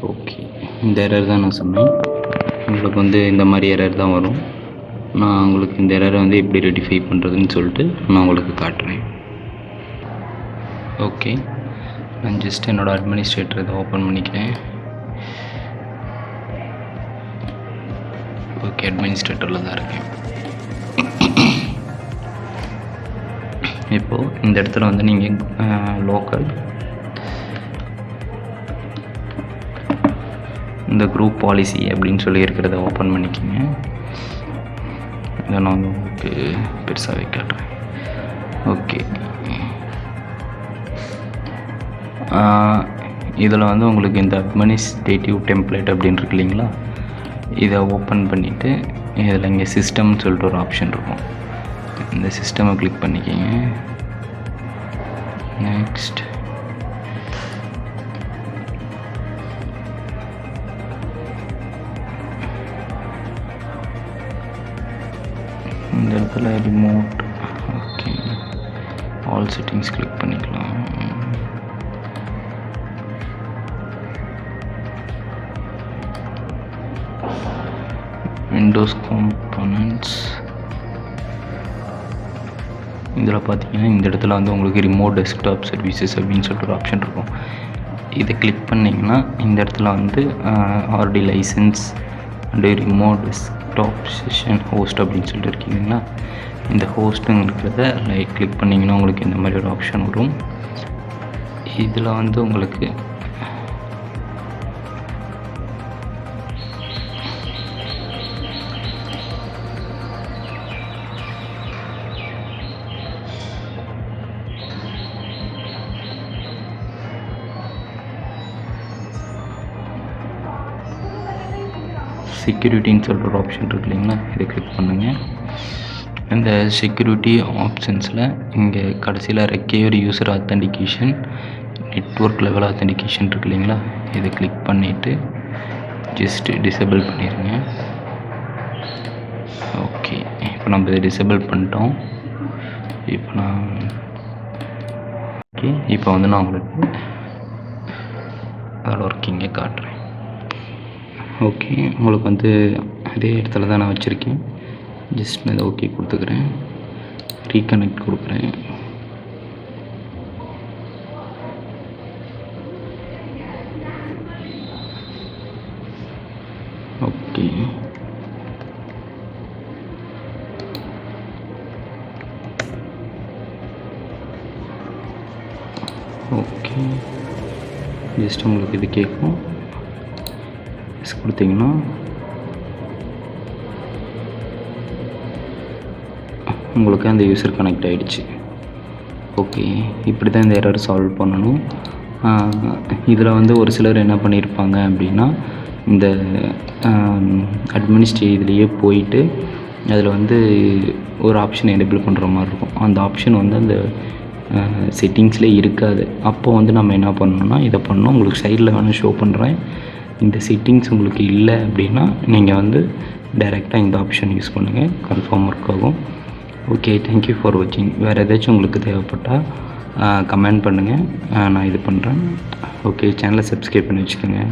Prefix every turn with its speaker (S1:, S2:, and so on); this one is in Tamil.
S1: ஓகே, இந்த எரர் தான் நான் சொன்னேன். உங்களுக்கு வந்து இந்த மாதிரி எரர் தான் வரும். நான் உங்களுக்கு இந்த எரரை வந்து எப்படி ரெட்டிஃபை பண்ணுறதுன்னு சொல்லிட்டு நான் உங்களுக்கு காட்டுறேன். ஓகே, நான் ஜஸ்ட் என்னோடய அட்மினிஸ்ட்ரேட்டர் இதை ஓப்பன் பண்ணிக்கிறேன். ஓகே, அட்மினிஸ்ட்ரேட்டரில் தான் இருக்கேன். இப்போது இந்த இடத்துல வந்து நீங்கள் லோக்கல் இந்த குரூப் பாலிசி அப்படின்னு சொல்லி இருக்கிறத ஓப்பன் பண்ணிக்கிங்க. இதை நான் உங்களுக்கு பெருசாகவே காட்டுறேன். ஓகே, இதில் வந்து உங்களுக்கு இந்த அட்மினிஸ்ட்ரேட்டிவ் டெம்ப்ளேட் அப்படின்னு இருக்கு இல்லைங்களா, இதை ஓப்பன் பண்ணிவிட்டு இதில் இங்கே சிஸ்டம்னு சொல்லிட்டு ஒரு ஆப்ஷன் இருக்கும். இந்த சிஸ்டமை கிளிக் பண்ணிக்கிங்க. நெக்ஸ்ட் இந்த இடத்துல remote, okay, all settings click பண்ணிக்கலாம். விண்டோஸ் காம்போனன்ட்ஸ், இதில் பார்த்தீங்கன்னா இந்த இடத்துல வந்து உங்களுக்கு ரிமோட் டெஸ்க்டாப் சர்வீசஸ் அப்படின்னு சொல்லிட்டு ஒரு ஆப்ஷன் இருக்கும். இதை கிளிக் பண்ணிங்கன்னா இந்த இடத்துல வந்து RD licence and remote desktop session host அப்படின்னு சொல்லிட்டு இருக்கீங்களா, இந்த ஹோஸ்ட்டுங்க இருக்கிறத கிளிக் பண்ணிங்கன்னா உங்களுக்கு இந்த மாதிரி ஒரு ஆப்ஷன் வரும். இதில் வந்து உங்களுக்கு செக்யூரிட்டின்னு சொல்கிற ஒரு ஆப்ஷன் இருக்கு இல்லைங்களா, இதை கிளிக் பண்ணுங்கள். இந்த செக்யூரிட்டி ஆப்ஷன்ஸில் இங்கே கடைசியில் require user authentication, network level authentication இருக்கு இல்லைங்களா, இதை கிளிக் பண்ணிவிட்டு ஜஸ்ட் டிசேபிள் பண்ணிடுங்க. ஓகே, இப்போ நம்ம இதை டிசேபிள் பண்ணிட்டோம். இப்போ வந்து நான் உங்களுக்கு அதோட ஒர்க்கிங்கே காட்டுறேன். ஓகே, உங்களுக்கு வந்து அதே இடத்துல தான் நான் வச்சுருக்கேன். ஜஸ்ட் நான் இதை ஓகே கொடுத்துக்கிறேன், ரீகனெக்ட் கொடுக்குறேன். ஓகே, ஓகே, ஜஸ்ட் உங்களுக்கு இது கேட்கும், கொடுத்தீங்கன்னா உங்களுக்கு அந்த யூசர் கனெக்ட் ஆகிடுச்சு. ஓகே, இப்படி தான் இந்த எரர் சால்வ் பண்ணணும். இதில் வந்து ஒரு சிலர் என்ன பண்ணியிருப்பாங்க அப்படின்னா, இந்த இதுலேயே போயிட்டு அதில் வந்து ஒரு ஆப்ஷன் எனேபிள் பண்ணுற மாதிரி இருக்கும். அந்த ஆப்ஷன் வந்து அந்த செட்டிங்ஸ்லேயே இருக்காது. அப்போ வந்து நம்ம என்ன பண்ணணும்னா இதை பண்ணணும். உங்களுக்கு சைடில் வேணால் ஷோ பண்ணுறேன். இந்த செட்டிங்ஸ் உங்களுக்கு இல்லை அப்படின்னா நீங்கள் வந்து டைரெக்டாக இந்த ஆப்ஷன் யூஸ் பண்ணுங்கள், கன்ஃபார்ம் ஒர்க் ஆகும். ஓகே, தேங்க்யூ ஃபார் வாட்சிங். வேறு ஏதாச்சும் உங்களுக்கு தேவைப்பட்டால் கமெண்ட் பண்ணுங்கள், நான் இது பண்ணுறேன். ஓகே, சேனலை சப்ஸ்கிரைப் பண்ணி வச்சுக்கோங்க.